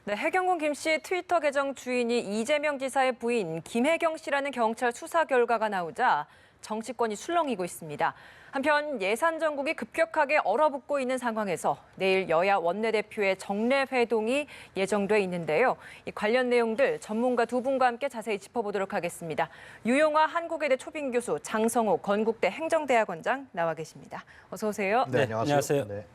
네, 해경군 김 씨의 트위터 계정 주인이 이재명 지사의 부인 김혜경 씨라는 경찰 수사 결과가 나오자 정치권이 술렁이고 있습니다. 한편 예산 전국이 급격하게 얼어붙고 있는 상황에서 내일 여야 원내대표의 정례 회동이 예정돼 있는데요. 이 관련 내용들 전문가 두 분과 함께 자세히 짚어보도록 하겠습니다. 유용화 한국외대 초빙 교수, 장성호 건국대 행정대학원장 나와 계십니다. 어서 오세요. 네, 안녕하세요.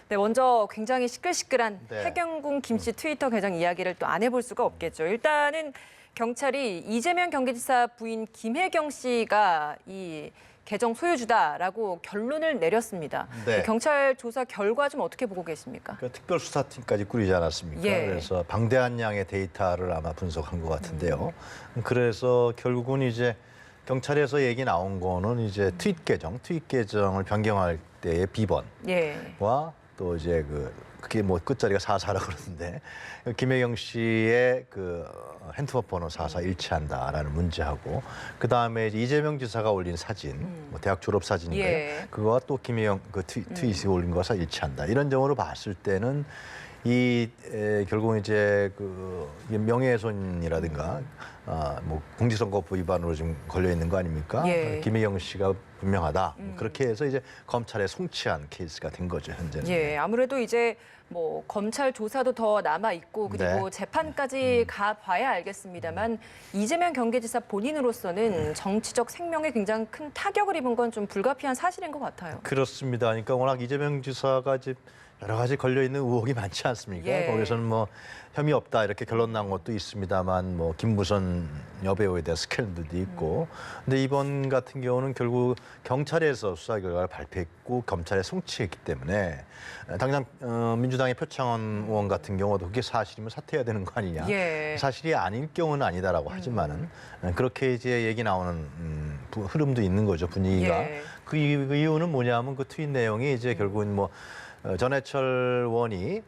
네, 먼저 굉장히 시끌시끌한 네. 해경군 김 씨 트위터 계정 이야기를 또 안 해볼 수가 없겠죠. 일단은 경찰이 이재명 경기지사 부인 김혜경 씨가 이 계정 소유주다라고 결론을 내렸습니다. 네. 경찰 조사 결과 좀 어떻게 보고 계십니까? 그 특별수사팀까지 꾸리지 않았습니까? 예. 그래서 방대한 양의 데이터를 아마 분석한 것 같은데요. 그래서 결국은 이제 경찰에서 얘기 나온 거는 이제 트윗 계정을 변경할 때의 비번과 예. 또 이제 그게 뭐 끝자리가 44라 그러는데 김혜경 씨의 그 핸드폰 번호 44 일치한다라는 문제하고 그 다음에 이재명 지사가 올린 사진, 뭐 대학 졸업 사진인데요. 예. 그거와 또 김혜경 그 트윗이 올린 것과 일치한다. 이런 점으로 봤을 때는 결국은 이제 그 명예훼손이라든가 뭐 공직선거법 위반으로 지금 걸려 있는 거 아닙니까? 예. 김혜경 씨가 분명하다. 그렇게 해서 이제 검찰에 송치한 케이스가 된 거죠, 현재는. 예, 아무래도 이제 뭐 검찰 조사도 더 남아 있고 그리고 네. 재판까지 가봐야 알겠습니다만 이재명 경기지사 본인으로서는 정치적 생명에 굉장히 큰 타격을 입은 건 좀 불가피한 사실인 것 같아요. 그렇습니다. 그러니까 워낙 이재명 지사가 이제 여러 가지 걸려 있는 의혹이 많지 않습니까? 예. 거기서는 뭐 혐의 없다 이렇게 결론 난 것도 있습니다만 뭐 김무선 여배우에 대한 스캔들도 있고. 근데 이번 같은 경우는 결국 경찰에서 수사 결과를 발표했고 검찰에 송치했기 때문에 당장 민주당의 표창원 의원 같은 경우도 그게 사실이면 사퇴해야 되는 거 아니냐. 예. 사실이 아닐 경우는 아니다라고 하지만은 그렇게 이제 얘기 나오는 흐름도 있는 거죠, 분위기가. 예. 그 이유는 뭐냐면 그 트윗 내용이 이제 결국은 뭐 전해철 의원이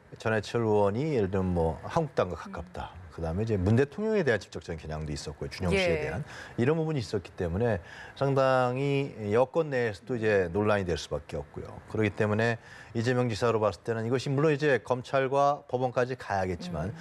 예를 들면 뭐 한국당과 가깝다. 그다음에 이제 문 대통령에 대한 직접적인 겨냥도 있었고요. 준영 씨에 예. 대한 이런 부분이 있었기 때문에 상당히 여권 내에서도 이제 논란이 될 수밖에 없고요. 그렇기 때문에 이재명 지사로 봤을 때는 이것이 물론 이제 검찰과 법원까지 가야겠지만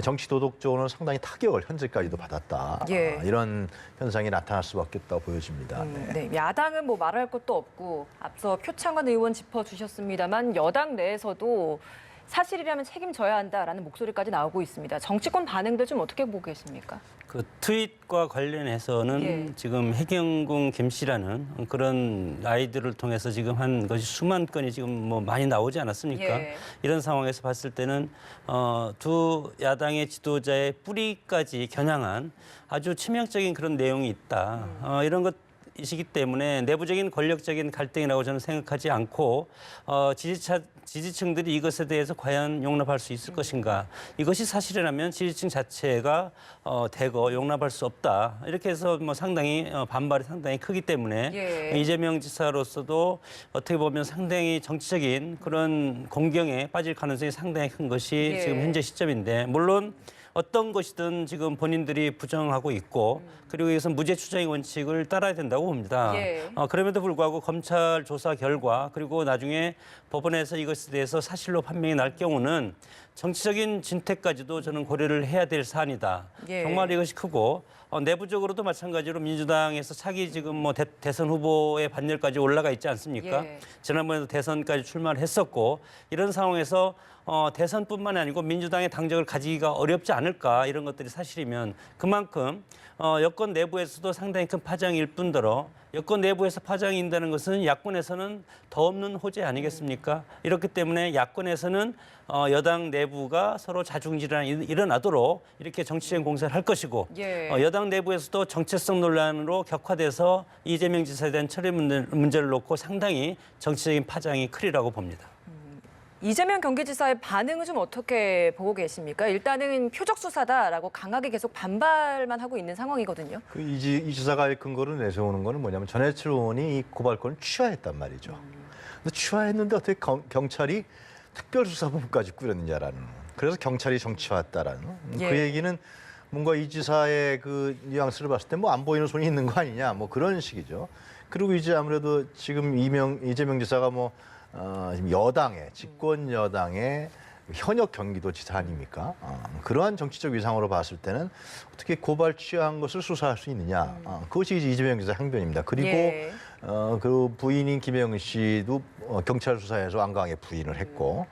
정치 도덕적으로는 상당히 타격을 현재까지도 받았다. 예. 이런 현상이 나타날 수밖에 없다고 보여집니다. 네, 야당은 뭐 말할 것도 없고 앞서 표창원 의원 짚어주셨습니다만 여당 내에서도 사실이라면 책임져야 한다라는 목소리까지 나오고 있습니다. 정치권 반응들 좀 어떻게 보고 계십니까? 그 트윗과 관련해서는 예. 지금 해경군 김 씨라는 그런 아이들을 통해서 지금 한 것이 수만 건이 지금 뭐 많이 나오지 않았습니까? 예. 이런 상황에서 봤을 때는 두 야당의 지도자의 뿌리까지 겨냥한 아주 치명적인 그런 내용이 있다. 이런 것 이시기 때문에 내부적인 권력적인 갈등이라고 저는 생각하지 않고 지지층들이 이것에 대해서 과연 용납할 수 있을 것인가. 이것이 사실이라면 지지층 자체가 대거 용납할 수 없다. 이렇게 해서 뭐 상당히 반발이 상당히 크기 때문에 예. 이재명 지사로서도 어떻게 보면 상당히 정치적인 그런 공경에 빠질 가능성이 상당히 큰 것이 예. 지금 현재 시점인데 물론 어떤 것이든 지금 본인들이 부정하고 있고 그리고 이것은 무죄 추정의 원칙을 따라야 된다고 봅니다. 예. 그럼에도 불구하고 검찰 조사 결과 그리고 나중에 법원에서 이것에 대해서 사실로 판명이 날 경우는 정치적인 진퇴까지도 저는 고려를 해야 될 사안이다. 예. 정말 이것이 크고 내부적으로도 마찬가지로 민주당에서 차기 지금 뭐 대선 후보의 반열까지 올라가 있지 않습니까? 예. 지난번에도 대선까지 출마를 했었고 이런 상황에서 대선뿐만 아니고 민주당의 당적을 가지기가 어렵지 않을까 이런 것들이 사실이면 그만큼 여권 내부에서도 상당히 큰 파장일 뿐더러 여권 내부에서 파장이 있다는 것은 야권에서는 더 없는 호재 아니겠습니까? 이렇기 때문에 야권에서는 여당 내부가 서로 자중질환이 일어나도록 이렇게 정치적인 공세를 할 것이고 예. 여당 내부에서도 정체성 논란으로 격화돼서 이재명 지사에 대한 처리 문제를 놓고 상당히 정치적인 파장이 크리라고 봅니다. 이재명 경기지사의 반응은 좀 어떻게 보고 계십니까? 일단은 표적 수사다라고 강하게 계속 반발만 하고 있는 상황이거든요. 이 지사가 근거로 내세우는 거는 뭐냐면 전해철 의원이 이 고발권을 취하했단 말이죠. 근데 취하했는데 어떻게 경찰이 특별수사본부까지 꾸렸느냐라는. 그래서 경찰이 정치화했다라는. 예. 그 얘기는 뭔가 이 지사의 그 뉘앙스를 봤을 때 뭐 안 보이는 손이 있는 거 아니냐 뭐 그런 식이죠. 그리고 이제 아무래도 지금 이재명 지사가 뭐 지금 집권 여당의 현역 경기도지사 아닙니까? 그러한 정치적 위상으로 봤을 때는 어떻게 고발 취한 것을 수사할 수 있느냐? 그것이 이제 이재명 지사 항변입니다. 그리고 예. 그 부인인 김혜영 씨도 경찰 수사에서 완강하게 부인을 했고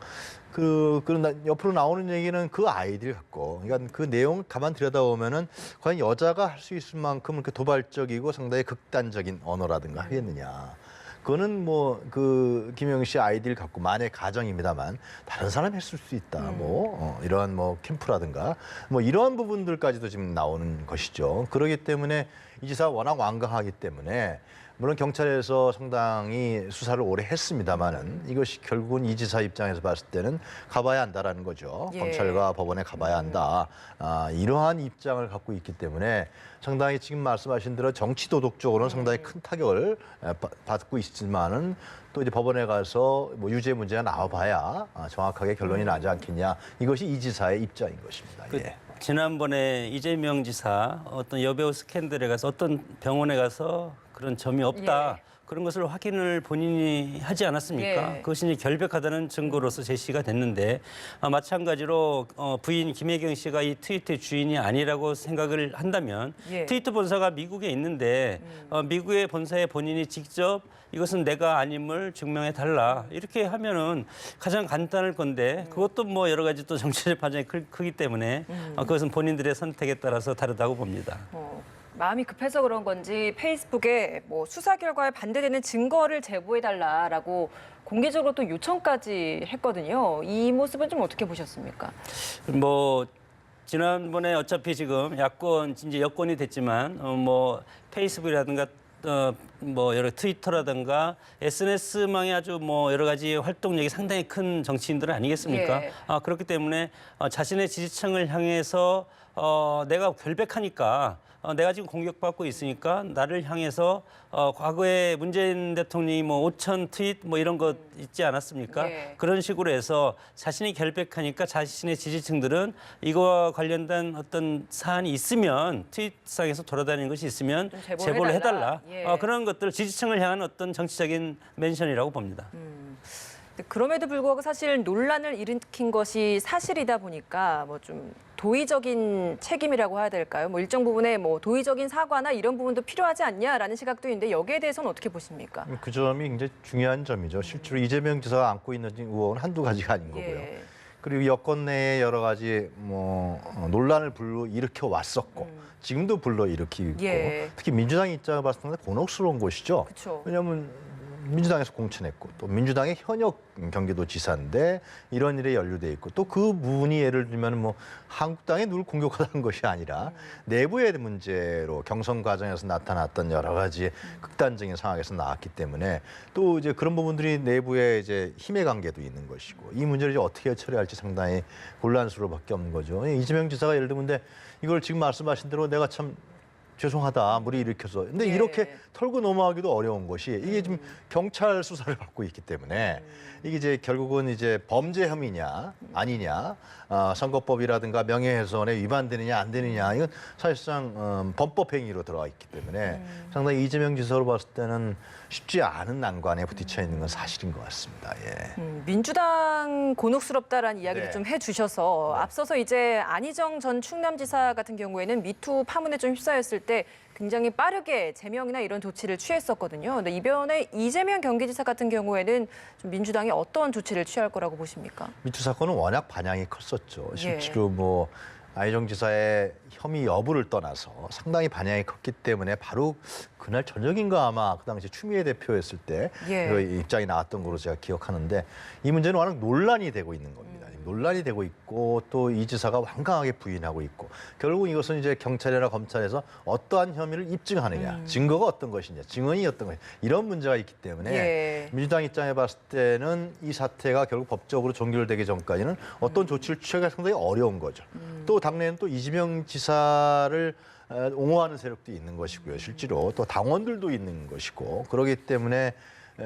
옆으로 나오는 얘기는 그 아이들 갖고, 그러니까 그 내용을 가만 들여다보면은 과연 여자가 할 수 있을 만큼 이렇게 도발적이고 상당히 극단적인 언어라든가 하겠느냐. 그거는 뭐 그 김영 씨 아이들 갖고 만의 가정입니다만 다른 사람이 했을 수 있다. 이러한 뭐 캠프라든가 뭐 이러한 부분들까지도 지금 나오는 것이죠. 그렇기 때문에 이 지사가 워낙 완강하기 때문에 물론 경찰에서 상당히 수사를 오래 했습니다만은 이것이 결국은 이 지사 입장에서 봤을 때는 가봐야 한다라는 거죠. 예. 검찰과 법원에 가봐야 한다. 이러한 입장을 갖고 있기 때문에 상당히 지금 말씀하신 대로 정치 도덕적으로는 상당히 큰 타격을 받고 있지만은 또 이제 법원에 가서 뭐 유죄 문제가 나와봐야 정확하게 결론이 나지 않겠냐. 이것이 이 지사의 입장인 것입니다. 예. 지난번에 이재명 지사 어떤 여배우 스캔들에 가서 어떤 병원에 가서 그런 점이 없다. 예. 그런 것을 확인을 본인이 하지 않았습니까? 예. 그것이 이제 결백하다는 증거로서 제시가 됐는데 마찬가지로 부인 김혜경 씨가 이 트위터의 주인이 아니라고 생각을 한다면 예. 트위터 본사가 미국에 있는데 미국의 본사에 본인이 직접 이것은 내가 아님을 증명해 달라 이렇게 하면은 가장 간단할 건데 그것도 뭐 여러 가지 또 정치적 반전이 크기 때문에 그것은 본인들의 선택에 따라서 다르다고 봅니다. 마음이 급해서 그런 건지 페이스북에 뭐 수사 결과에 반대되는 증거를 제보해달라라고 공개적으로 또 요청까지 했거든요. 이 모습은 좀 어떻게 보셨습니까? 뭐 지난번에 어차피 지금 이제 여권이 됐지만 뭐 페이스북이라든가 뭐 여러 트위터라든가 SNS망에 아주 뭐 여러 가지 활동력이 상당히 큰 정치인들은 아니겠습니까? 예. 그렇기 때문에 자신의 지지층을 향해서 내가 결백하니까 내가 지금 공격받고 있으니까 나를 향해서 과거에 문재인 대통령이 뭐 5천 트윗 뭐 이런 것 있지 않았습니까? 예. 그런 식으로 해서 자신이 결백하니까 자신의 지지층들은 이거와 관련된 어떤 사안이 있으면 트윗상에서 돌아다니는 것이 있으면 좀 제보를 제보를 해달라. 해달라. 예. 그런 것들 지지층을 향한 어떤 정치적인 멘션이라고 봅니다. 그럼에도 불구하고 사실 논란을 일으킨 것이 사실이다 보니까 뭐 좀 도의적인 책임이라고 해야 될까요? 뭐 일정 부분에 뭐 도의적인 사과나 이런 부분도 필요하지 않냐라는 시각도 있는데 여기에 대해서는 어떻게 보십니까? 그 점이 굉장히 중요한 점이죠. 실제로 이재명 지사가 안고 있는 의혹은 한두 가지가 아닌 거고요. 예. 그리고 여권 내에 여러 가지 뭐 논란을 불러일으켜 왔었고 지금도 불러일으키고 있고 예. 특히 민주당 입장을 봤을 때 곤혹스러운 것이죠. 그렇죠. 왜냐하면 민주당에서 공천했고 또 민주당의 현역 경기도지사인데 이런 일에 연루돼 있고 또 그 부분이 예를 들면 뭐 한국당에 누굴 공격하는 것이 아니라 내부의 문제로 경선 과정에서 나타났던 여러 가지 극단적인 상황에서 나왔기 때문에 또 이제 그런 부분들이 내부에 이제 힘의 관계도 있는 것이고 이 문제를 이제 어떻게 처리할지 상당히 곤란스러울밖에 없는 거죠. 이재명 지사가 예를 들면 근데 이걸 지금 말씀하신 대로 내가 참 죄송하다 무리 일으켜서 근데 예. 이렇게 털고 넘어가기도 어려운 것이 이게 지금 경찰 수사를 받고 있기 때문에 이게 이제 결국은 이제 범죄 혐의냐 아니냐 선거법이라든가 명예훼손에 위반되느냐 안 되느냐 이건 사실상 범법 행위로 들어가 있기 때문에 상당히 이재명 지사로 봤을 때는 쉽지 않은 난관에 부딪혀 있는 건 사실인 것 같습니다. 예. 민주당 곤혹스럽다라는 이야기를 네. 좀 해주셔서 앞서서 이제 안희정 전 충남지사 같은 경우에는 미투 파문에 좀 휩싸였을 때 굉장히 빠르게 제명이나 이런 조치를 취했었거든요. 근데 이번에 이재명 경기지사 같은 경우에는 좀 민주당이 어떤 조치를 취할 거라고 보십니까? 미투 사건은 워낙 반향이 컸었죠. 예. 실제로 뭐 안희정 지사의 혐의 여부를 떠나서 상당히 반향이 컸기 때문에 바로 그날 저녁인가 아마 그 당시 추미애 대표였을 때 예. 그 입장이 나왔던 걸로 제가 기억하는데 이 문제는 워낙 논란이 되고 있는 겁니다. 논란이 되고 있고 또 이 지사가 완강하게 부인하고 있고 결국 이것은 이제 경찰이나 검찰에서 어떠한 혐의를 입증하느냐 증거가 어떤 것이냐 증언이 어떤 것이냐 이런 문제가 있기 때문에 예. 민주당 입장에 봤을 때는 이 사태가 결국 법적으로 종결되기 전까지는 어떤 조치를 취하기가 상당히 어려운 거죠. 또 당내에는 또 이재명 지사를 옹호하는 세력도 있는 것이고요. 실제로 또 당원들도 있는 것이고 그렇기 때문에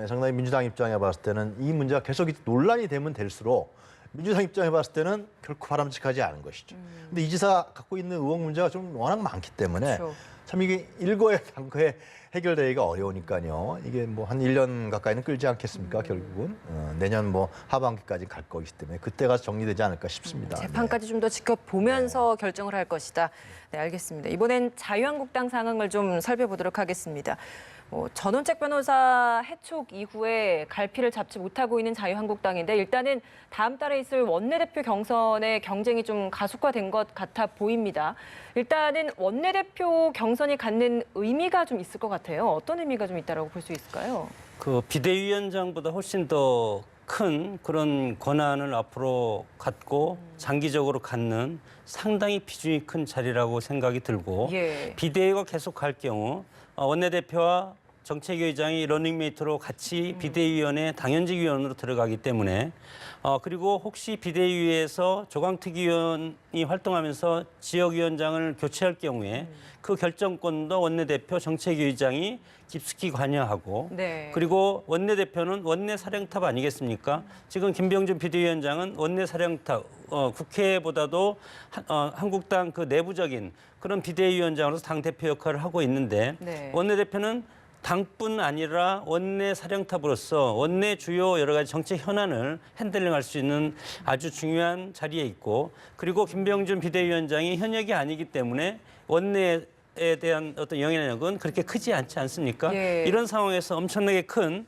상당히 민주당 입장에 봤을 때는 이 문제가 계속 논란이 되면 될수록 민주당 입장에 봤을 때는 결코 바람직하지 않은 것이죠. 근데 이 지사 갖고 있는 의혹 문제가 좀 워낙 많기 때문에 그렇죠. 참 이게 일거에 단거에 해결되기가 어려우니까요. 이게 뭐 한 1년 가까이는 끌지 않겠습니까? 결국은 내년 뭐 하반기까지 갈 거기 때문에 그때 가서 정리되지 않을까 싶습니다. 재판까지 좀 더 지켜보면서 결정을 할 것이다. 네, 알겠습니다. 이번엔 자유한국당 상황을 좀 살펴보도록 하겠습니다. 전원책 변호사 해촉 이후에 갈피를 잡지 못하고 있는 자유한국당인데 일단은 다음 달에 있을 원내대표 경선의 경쟁이 좀 가속화된 것 같아 보입니다. 일단은 원내대표 경선이 갖는 의미가 좀 있을 것 같아요. 어떤 의미가 좀 있다라고 볼 수 있을까요? 그 비대위원장보다 훨씬 더 큰 그런 권한을 앞으로 갖고 장기적으로 갖는 상당히 비중이 큰 자리라고 생각이 들고 예. 비대위가 계속 갈 경우 원내대표와 정책위의장이 러닝메이트로 같이 비대위원회 당연직 위원으로 들어가기 때문에 그리고 혹시 비대위에서 조강특위원이 활동하면서 지역위원장을 교체할 경우에 그 결정권도 원내대표 정책위의장이 깊숙이 관여하고 네. 그리고 원내대표는 원내사령탑 아니겠습니까? 지금 김병준 비대위원장은 원내사령탑 국회보다도 한국당 그 내부적인 그런 비대위원장으로서 당대표 역할을 하고 있는데 네. 원내대표는 당뿐 아니라 원내 사령탑으로서 원내 주요 여러 가지 정책 현안을 핸들링할 수 있는 아주 중요한 자리에 있고 그리고 김병준 비대위원장이 현역이 아니기 때문에 원내에 대한 어떤 영향력은 그렇게 크지 않지 않습니까? 예. 이런 상황에서 엄청나게 큰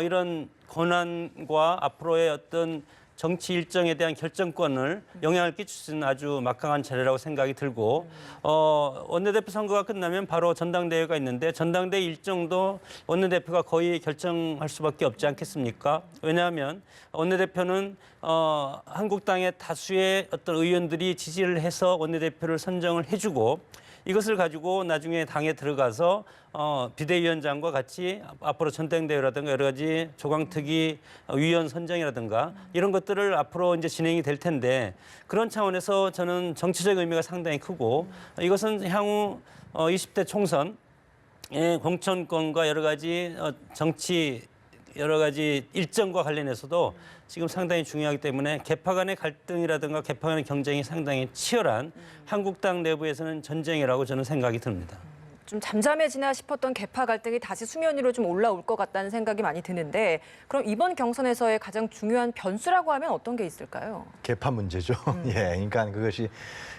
이런 권한과 앞으로의 어떤 정치 일정에 대한 결정권을 영향을 끼칠 수 있는 아주 막강한 자리라고 생각이 들고 원내대표 선거가 끝나면 바로 전당대회가 있는데 전당대회 일정도 원내대표가 거의 결정할 수밖에 없지 않겠습니까? 왜냐하면 원내대표는 한국당의 다수의 어떤 의원들이 지지를 해서 원내대표를 선정을 해주고 이것을 가지고 나중에 당에 들어가서 비대위원장과 같이 앞으로 전당대회라든가 여러 가지 조강특위 위원 선정이라든가 이런 것들을 앞으로 이제 진행이 될 텐데 그런 차원에서 저는 정치적 의미가 상당히 크고 이것은 향후 20대 총선의 공천권과 여러 가지 정치 여러 가지 일정과 관련해서도 지금 상당히 중요하기 때문에 계파 간의 갈등이라든가 계파 간의 경쟁이 상당히 치열한 한국당 내부에서는 전쟁이라고 저는 생각이 듭니다. 좀 잠잠해지나 싶었던 계파 갈등이 다시 수면 위로 좀 올라올 것 같다는 생각이 많이 드는데 그럼 이번 경선에서의 가장 중요한 변수라고 하면 어떤 게 있을까요? 개파 문제죠. 예, 그러니까 그것이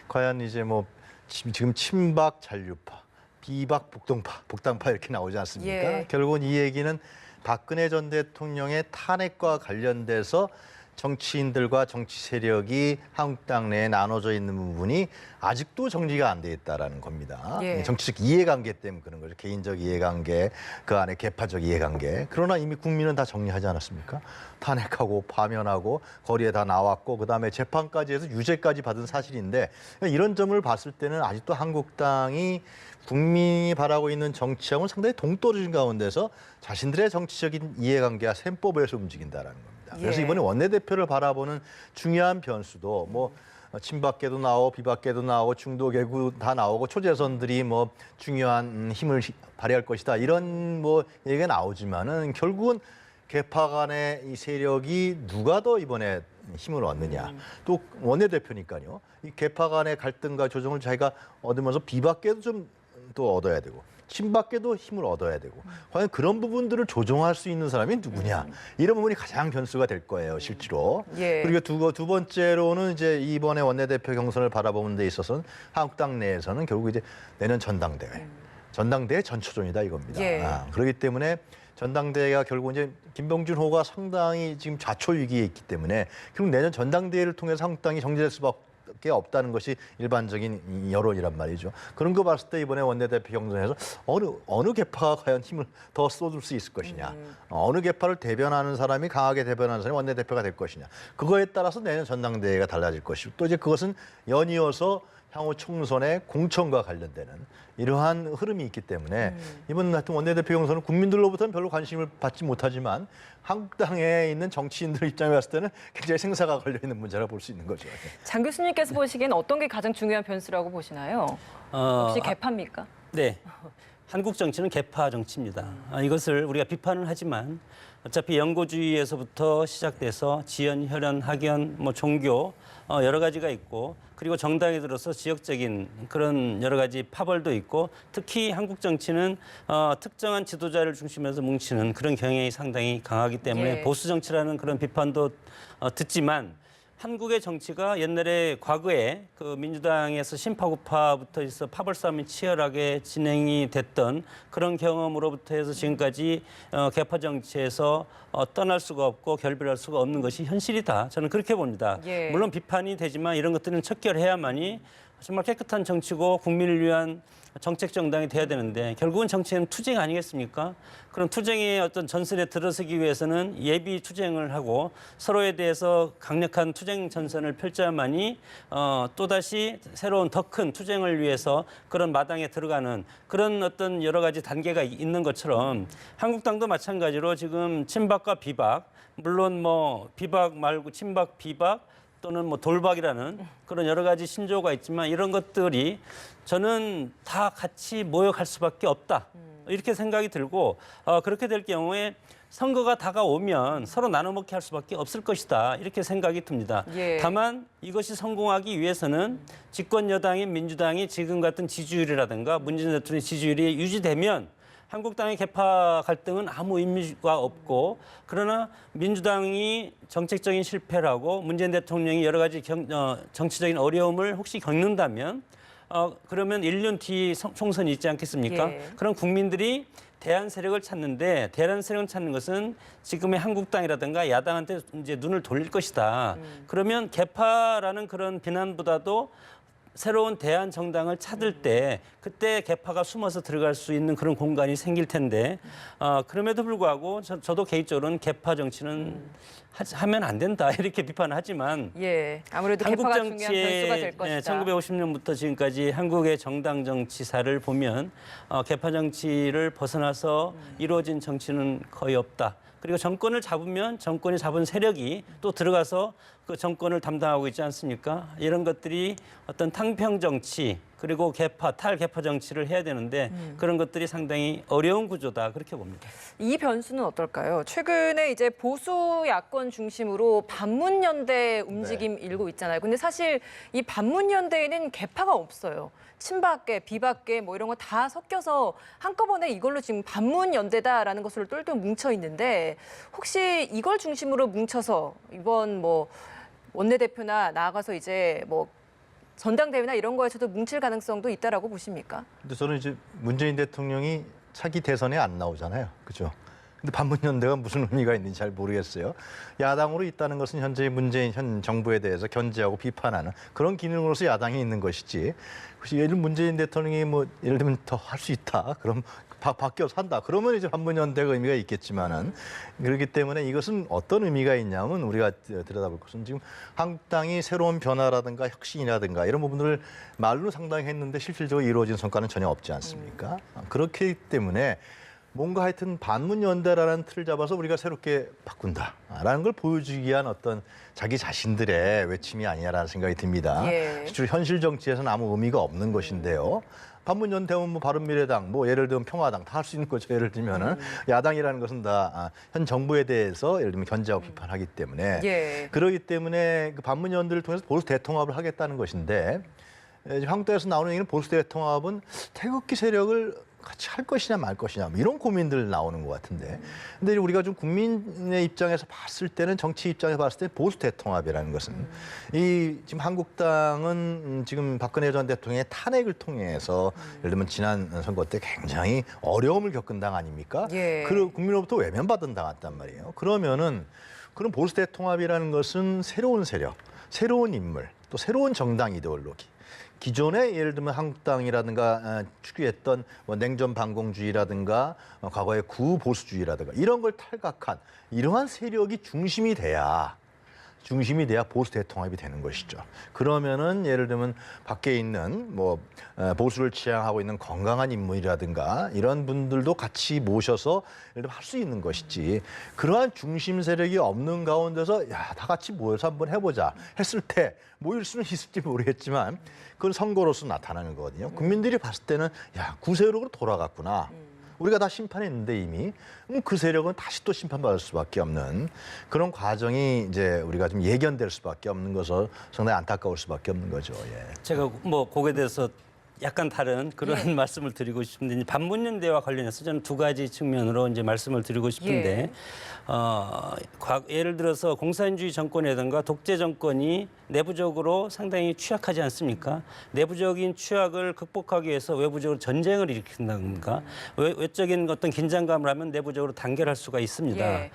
과연 이제 뭐 지금 친박 잔류파, 비박 복당파 이렇게 나오지 않습니까? 예. 결국은 이 얘기는 박근혜 전 대통령의 탄핵과 관련돼서 정치인들과 정치 세력이 한국당 내에 나눠져 있는 부분이 아직도 정리가 안 돼 있다라는 겁니다. 예. 정치적 이해관계 때문에 그런 거죠. 개인적 이해관계, 그 안에 계파적 이해관계. 그러나 이미 국민은 다 정리하지 않았습니까? 탄핵하고 파면하고 거리에 다 나왔고 그다음에 재판까지 해서 유죄까지 받은 사실인데 이런 점을 봤을 때는 아직도 한국당이 국민이 바라고 있는 정치하고는 상당히 동떨어진 가운데서 자신들의 정치적인 이해관계와 셈법에서 움직인다라는 겁니다. 그래서 예. 이번에 원내대표를 바라보는 중요한 변수도 뭐 친박계도 나오고 비박계도 나오고 중도 개구 다 나오고 초재선들이 뭐 중요한 힘을 발휘할 것이다 이런 뭐 얘기가 나오지만은 결국은 계파 간의 이 세력이 누가 더 이번에 힘을 얻느냐. 또 원내대표니까요. 이 계파 간의 갈등과 조정을 자기가 얻으면서 비박계도 좀 또 얻어야 되고 친박계도 힘을 얻어야 되고 과연 그런 부분들을 조정할 수 있는 사람이 누구냐. 이런 부분이 가장 변수가 될 거예요, 실제로. 예. 그리고 두 번째로는 이제 이번에 원내대표 경선을 바라보는 데 있어서는 한국당 내에서는 결국 이제 내년 전당대회 전초전이다 이겁니다. 예. 그렇기 때문에 전당대회가 결국 이제 김병준 호가 상당히 지금 좌초 위기에 있기 때문에 결국 내년 전당대회를 통해서 한국당이 정리될 수밖에 없다는 것이 일반적인 여론이란 말이죠. 그런 거 봤을 때 이번에 원내대표 경선에서 어느 계파가 과연 힘을 더 쏟을 수 있을 것이냐. 어느 계파를 대변하는 사람이 강하게 대변하는 사람이 원내대표가 될 것이냐. 그거에 따라서 내년 전당대회가 달라질 것이고 또 이제 그것은 연이어서 향후 총선의 공천과 관련되는 이러한 흐름이 있기 때문에 이번 하여튼 원내대표 경선은 국민들로부터는 별로 관심을 받지 못하지만 한국당에 있는 정치인들 입장에 봤을 때는 굉장히 생사가 걸려 있는 문제라 볼 수 있는 거죠. 장 교수님께서 보시기엔 어떤 게 가장 중요한 변수라고 보시나요? 혹시 개파입니까? 네. 한국 정치는 개파 정치입니다. 이것을 우리가 비판을 하지만 어차피 영고주의에서부터 시작돼서 지연, 혈연, 학연, 종교 여러 가지가 있고 그리고 정당에 들어서 지역적인 그런 여러 가지 파벌도 있고 특히 한국 정치는 특정한 지도자를 중심에서 뭉치는 그런 경향이 상당히 강하기 때문에 예. 보수 정치라는 그런 비판도 듣지만 한국의 정치가 옛날에 과거에 그 민주당에서 신파구파부터 해서 파벌 싸움이 치열하게 진행이 됐던 그런 경험으로부터 해서 지금까지 개파 정치에서 떠날 수가 없고 결별할 수가 없는 것이 현실이다. 저는 그렇게 봅니다. 예. 물론 비판이 되지만 이런 것들은 척결해야만이 정말 깨끗한 정치고 국민을 위한 정책 정당이 돼야 되는데 결국은 정치는 투쟁 아니겠습니까? 그런 투쟁의 어떤 전선에 들어서기 위해서는 예비 투쟁을 하고 서로에 대해서 강력한 투쟁 전선을 펼쳐야만이 또다시 새로운 더 큰 투쟁을 위해서 그런 마당에 들어가는 그런 어떤 여러 가지 단계가 있는 것처럼 한국당도 마찬가지로 지금 친박과 비박 물론 비박 말고 친박 비박 또는 돌박이라는 그런 여러 가지 신조어가 있지만 이런 것들이 저는 다 같이 모여갈 수밖에 없다. 이렇게 생각이 들고 그렇게 될 경우에 선거가 다가오면 서로 나눠먹게 할 수밖에 없을 것이다. 이렇게 생각이 듭니다. 예. 다만 이것이 성공하기 위해서는 집권 여당인 민주당이 지금 같은 지지율이라든가 문재인 대통령의 지지율이 유지되면 한국당의 개파 갈등은 아무 의미가 없고 그러나 민주당이 정책적인 실패를 하고 문재인 대통령이 여러 가지 정치적인 어려움을 혹시 겪는다면 그러면 1년 뒤 총선이 있지 않겠습니까? 예. 그럼 국민들이 대안 세력을 찾는데 대안 세력을 찾는 것은 지금의 한국당이라든가 야당한테 이제 눈을 돌릴 것이다. 그러면 개파라는 그런 비난보다도 새로운 대안 정당을 찾을 때 그때 개파가 숨어서 들어갈 수 있는 그런 공간이 생길 텐데 그럼에도 불구하고 저도 개인적으로는 개파 정치는 하면 안 된다 이렇게 비판을 하지만 예, 아무래도 한국 개파가 중요한 변수가 될 정치의 것이다. 1950년부터 지금까지 한국의 정당 정치사를 보면 개파 정치를 벗어나서 이루어진 정치는 거의 없다. 그리고 정권을 잡으면 정권이 잡은 세력이 또 들어가서 그 정권을 담당하고 있지 않습니까? 이런 것들이 어떤 탕평 정치 그리고 개파, 탈개파 정치를 해야 되는데 그런 것들이 상당히 어려운 구조다 그렇게 봅니다. 이 변수는 어떨까요? 최근에 이제 보수 야권 중심으로 반문연대 움직임 일고 있잖아요. 근데 사실 이 반문연대에는 개파가 없어요. 친박계, 비박계 뭐 이런 거 다 섞여서 한꺼번에 이걸로 지금 반문연대다라는 것으로 똘똘 뭉쳐 있는데 혹시 이걸 중심으로 뭉쳐서 이번 원내대표나 나아가서 이제 전당대회나 이런 거에서도 뭉칠 가능성도 있다라고 보십니까? 근데 저는 이제 문재인 대통령이 차기 대선에 안 나오잖아요. 그죠? 근데 반문연대가 무슨 의미가 있는지 잘 모르겠어요. 야당으로 있다는 것은 현재 문재인 현 정부에 대해서 견제하고 비판하는 그런 기능으로서 야당이 있는 것이지. 혹시 예를 들면 문재인 대통령이 예를 들면 더 할 수 있다. 그럼 바뀌어서 한다. 그러면 이제 반문연대가 의미가 있겠지만은 그렇기 때문에 이것은 어떤 의미가 있냐면 우리가 들여다볼 것은 지금 한국당이 새로운 변화라든가 혁신이라든가 이런 부분들을 말로 상당히 했는데 실질적으로 이루어진 성과는 전혀 없지 않습니까? 그렇기 때문에 뭔가 하여튼 반문연대라는 틀을 잡아서 우리가 새롭게 바꾼다라는 걸 보여주기 위한 어떤 자기 자신들의 외침이 아니냐라는 생각이 듭니다. 예. 실제로 현실 정치에서는 아무 의미가 없는 것인데요. 반문연대면 바른미래당, 예를 들면 평화당 다 할 수 있는 거죠. 예를 들면은 야당이라는 것은 다 현 정부에 대해서 예를 들면 견제하고 비판하기 때문에 예. 그러기 때문에 그 반문연대를 통해서 보수 대통합을 하겠다는 것인데 한국당에서 나오는 얘기는 보수 대통합은 태극기 세력을 같이 할 것이냐 말 것이냐 이런 고민들 나오는 것 같은데 근데 우리가 좀 국민의 입장에서 봤을 때는 정치 입장에서 봤을 때 보수 대통합이라는 것은 이 지금 한국당은 지금 박근혜 전 대통령의 탄핵을 통해서 예를 들면 지난 선거 때 굉장히 어려움을 겪은 당 아닙니까? 예. 그 국민으로부터 외면받은 당 같단 말이에요. 그러면은 그런 보수 대통합이라는 것은 새로운 세력, 새로운 인물, 또 새로운 정당 이데올로기. 기존에 예를 들면 한국당이라든가 추구했던 냉전 반공주의라든가 과거의 구보수주의라든가 이런 걸 탈각한 이러한 세력이 중심이 돼야 중심이 돼야 보수 대통합이 되는 것이죠. 그러면은 예를 들면 밖에 있는 뭐 보수를 지향하고 있는 건강한 인물이라든가 이런 분들도 같이 모셔서 예를 들면 할 수 있는 것이지. 그러한 중심 세력이 없는 가운데서 야, 다 같이 모여서 한번 해보자 했을 때 모일 수는 있을지 모르겠지만 그건 선거로서 나타나는 거거든요. 국민들이 봤을 때는 야, 구세력으로 돌아갔구나. 우리가 다 심판했는데 이미 그 세력은 다시 또 심판받을 수밖에 없는 그런 과정이 이제 우리가 좀 예견될 수밖에 없는 것을 상당히 안타까울 수밖에 없는 거죠. 예. 제가 뭐 거기에 대해서 약간 다른 그런 말씀을 드리고 싶은데 반문연대와 관련해서 저는 두 가지 측면으로 이제 말씀을 드리고 싶은데 예를 들어서 공산주의 정권이라든가 독재 정권이 내부적으로 상당히 취약하지 않습니까? 내부적인 취약을 극복하기 위해서 외부적으로 전쟁을 일으킨다든가 외적인 어떤 긴장감을 하면 내부적으로 단결할 수가 있습니다. 예.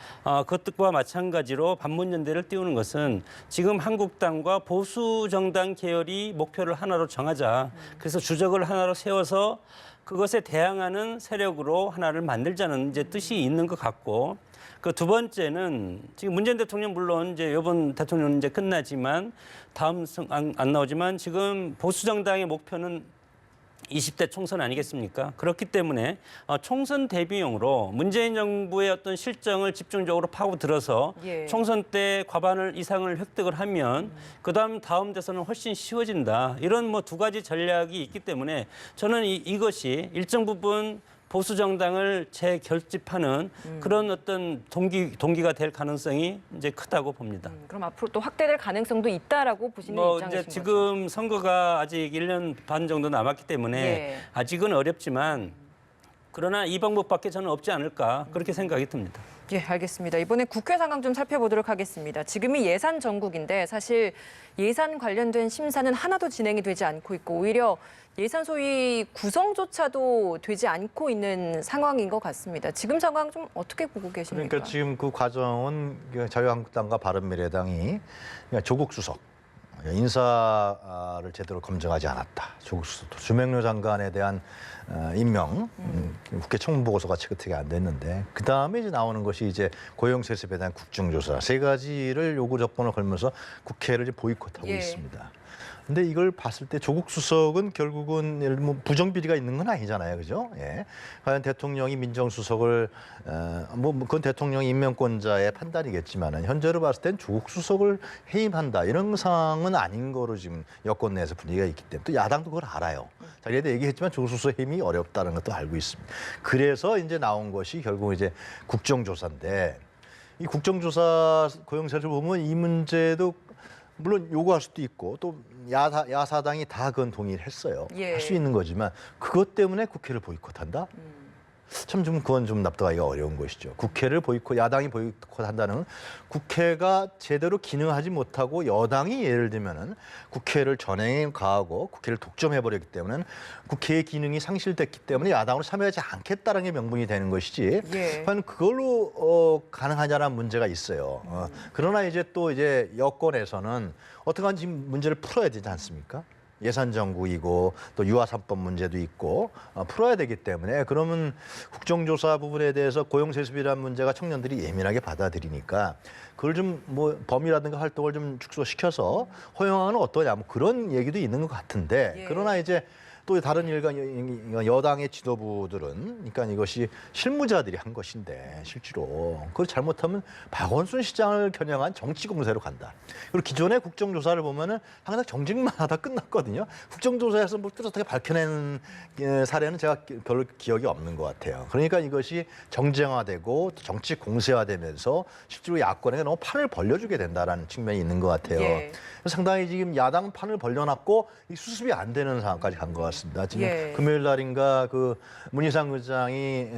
그것과 마찬가지로 반문연대를 띄우는 것은 지금 한국당과 보수 정당 계열이 목표를 하나로 정하자. 그래서 주적을 하나로 세워서 그것에 대항하는 세력으로 하나를 만들자는 이제 뜻이 있는 것 같고 그 두 번째는 지금 문재인 대통령 물론 이제 이번 대통령은 이제 끝나지만 다음 안 나오지만 지금 보수 정당의 목표는 20대 총선 아니겠습니까? 그렇기 때문에 총선 대비용으로 문재인 정부의 어떤 실정을 집중적으로 파고들어서 예. 총선 때 과반을 이상을 획득을 하면 다음 대선은 훨씬 쉬워진다. 이런 뭐 두 가지 전략이 있기 때문에 저는 이것이 일정 부분 보수 정당을 재결집하는 그런 어떤 동기가 될 가능성이 이제 크다고 봅니다. 그럼 앞으로 또 확대될 가능성도 있다라고 보시는 뭐 입장이신 이제 거죠? 지금 선거가 아직 1년 반 정도 남았기 때문에 예. 아직은 어렵지만 그러나 이 방법밖에 저는 없지 않을까 그렇게 생각이 듭니다. 예, 알겠습니다. 이번에 국회 상황 좀 살펴보도록 하겠습니다. 지금이 예산 정국인데 사실 예산 관련된 심사는 하나도 진행이 되지 않고 있고 오히려 예산 소위 구성조차도 되지 않고 있는 상황인 것 같습니다. 지금 상황 좀 어떻게 보고 계십니까? 그러니까 지금 그 과정은 자유한국당과 바른미래당이 조국 수석 인사를 제대로 검증하지 않았다. 조국 수석 주명료 장관에 대한 임명 국회 청문보고서가 채택이 안 됐는데 그 다음에 이제 나오는 것이 이제 고용세습에 대한 국정조사 세 가지를 요구 조건을 걸면서 국회를 이제 보이콧하고 예. 있습니다. 근데 이걸 봤을 때 조국 수석은 결국은 예를 들면 부정비리가 있는 건 아니잖아요, 그죠? 예. 과연 대통령이 민정수석을 그건 대통령 임명권자의 판단이겠지만은 현재로 봤을 땐 조국 수석을 해임한다 이런 상황은 아닌 거로 지금 여권 내에서 분위기가 있기 때문에 또 야당도 그걸 알아요. 자기네도 얘기했지만 조국 수석 해임이 어렵다는 것도 알고 있습니다. 그래서 이제 나온 것이 결국 이제 국정조사인데 이 국정조사 고용세를 보면 이 문제도 물론 요구할 수도 있고 또 야사당이 다 그건 동의를 했어요. 예. 할 수 있는 거지만 그것 때문에 국회를 보이콧한다? 참 좀 그건 좀 납득하기가 어려운 것이죠. 국회를 야당이 보이콧한다는 국회가 제대로 기능하지 못하고 여당이 예를 들면은 국회를 전행에 가하고 국회를 독점해버렸기 때문에 국회의 기능이 상실됐기 때문에 야당으로 참여하지 않겠다는 게 명분이 되는 것이지. 예. 과연 그걸로 가능하냐라는 문제가 있어요. 그러나 이제 또 이제 여권에서는 어떻게 지금 문제를 풀어야 되지 않습니까? 예산 정국이고 또 유아 3법 문제도 있고 풀어야 되기 때문에 그러면 국정조사 부분에 대해서 고용세습이라는 문제가 청년들이 예민하게 받아들이니까 그걸 좀 뭐 범위라든가 활동을 좀 축소시켜서 허용하는 어떠냐 뭐 그런 얘기도 있는 것 같은데 예. 그러나 이제 또 다른 여당의 지도부들은 그러니까 이것이 실무자들이 한 것인데 실제로 그걸 잘못하면 박원순 시장을 겨냥한 정치 공세로 간다. 그리고 기존의 국정조사를 보면은 항상 정직만 하다 끝났거든요. 국정조사에서 뭐 뚜렷하게 밝혀낸 사례는 제가 별로 기억이 없는 것 같아요. 그러니까 이것이 정쟁화되고 정치 공세화되면서 실제로 야권에게 너무 판을 벌려주게 된다라는 측면이 있는 것 같아요. 예. 상당히 지금 야당 판을 벌려놨고 이 수습이 안 되는 상황까지 간 것 같습니다. 지금 예. 금요일 날인가 그 문희상 의장이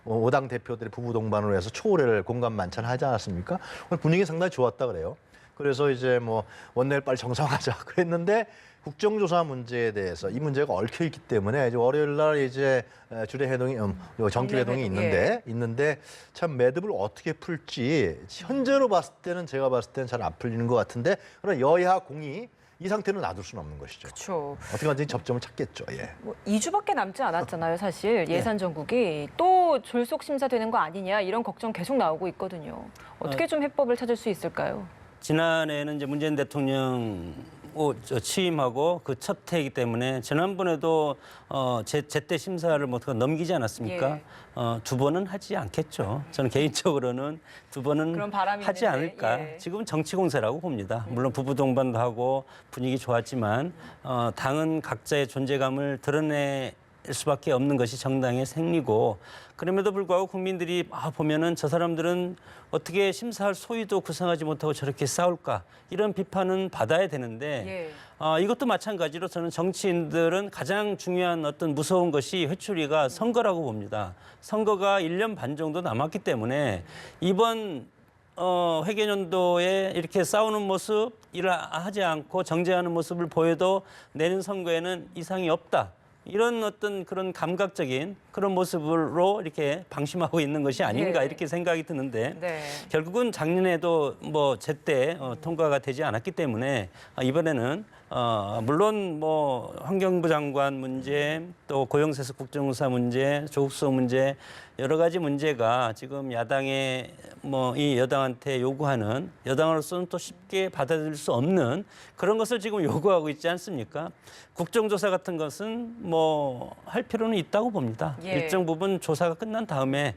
오당 대표들의 부부 동반으로 해서 초월회를 공감 만찬하지 않았습니까? 오늘 분위기 상당히 좋았다 그래요. 그래서 이제 뭐 원내를 빨리 정상화하자 그랬는데 국정조사 문제에 대해서 이 문제가 얽혀 있기 때문에 이제 월요일 날 이제 주례회동이 정기회동이 있는데 참 매듭을 어떻게 풀지 현재로 봤을 때는 제가 봤을 때는 잘 안 풀리는 것 같은데 그러나 여야 공이 이 상태는 놔둘 수는 없는 것이죠. 그렇죠. 어떻게 하든지 접점을 찾겠죠. 예. 뭐 2주밖에 남지 않았잖아요, 사실. 예산 전국이 또 졸속 심사되는 거 아니냐 이런 걱정 계속 나오고 있거든요. 어떻게 좀 해법을 찾을 수 있을까요? 지난해에는 이제 문재인 대통령 취임하고 그 첫 해이기 때문에 지난번에도 제때 심사를 뭐 넘기지 않았습니까? 예. 두 번은 하지 않겠죠. 저는 개인적으로는 두 번은 그런 바람이 하지 있는데, 않을까. 예. 지금은 정치 공세라고 봅니다. 물론 부부 동반도 하고 분위기 좋았지만 당은 각자의 존재감을 드러낼 수밖에 없는 것이 정당의 생리고 그럼에도 불구하고 국민들이 보면은 저 사람들은 어떻게 심사할 소위도 구성하지 못하고 저렇게 싸울까 이런 비판은 받아야 되는데 이것도 마찬가지로 저는 정치인들은 가장 중요한 어떤 무서운 것이 회초리가 선거라고 봅니다. 선거가 1년 반 정도 남았기 때문에 이번 회계연도에 이렇게 싸우는 모습 일하지 않고 정제하는 모습을 보여도 내년 선거에는 이상이 없다. 이런 어떤 그런 감각적인 그런 모습으로 이렇게 방심하고 있는 것이 아닌가 예. 이렇게 생각이 드는데 네. 결국은 작년에도 뭐 제때 통과가 되지 않았기 때문에 이번에는 물론 뭐 환경부 장관 문제 또 고용세습 국정조사 문제 조국수호 문제 여러 가지 문제가 지금 야당의 뭐 이 여당한테 요구하는 여당으로서는 또 쉽게 받아들일 수 없는 그런 것을 지금 요구하고 있지 않습니까? 국정조사 같은 것은 뭐 할 필요는 있다고 봅니다. 예. 일정 부분 조사가 끝난 다음에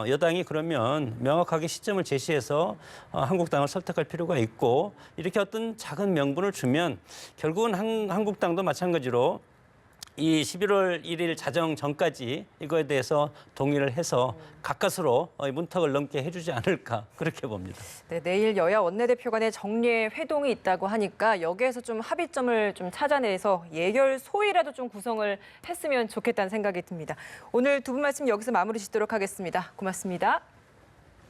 여당이 그러면 명확하게 시점을 제시해서 한국당을 설득할 필요가 있고 이렇게 어떤 작은 명분을 주면 결국은 한국당도 마찬가지로 이 11월 1일 자정 전까지 이거에 대해서 동의를 해서 가까스로 문턱을 넘게 해주지 않을까 그렇게 봅니다. 네, 내일 여야 원내대표 간의 정례 회동이 있다고 하니까 여기에서 좀 합의점을 좀 찾아내서 예결 소위라도 좀 구성을 했으면 좋겠다는 생각이 듭니다. 오늘 두 분 말씀 여기서 마무리 짓도록 하겠습니다. 고맙습니다.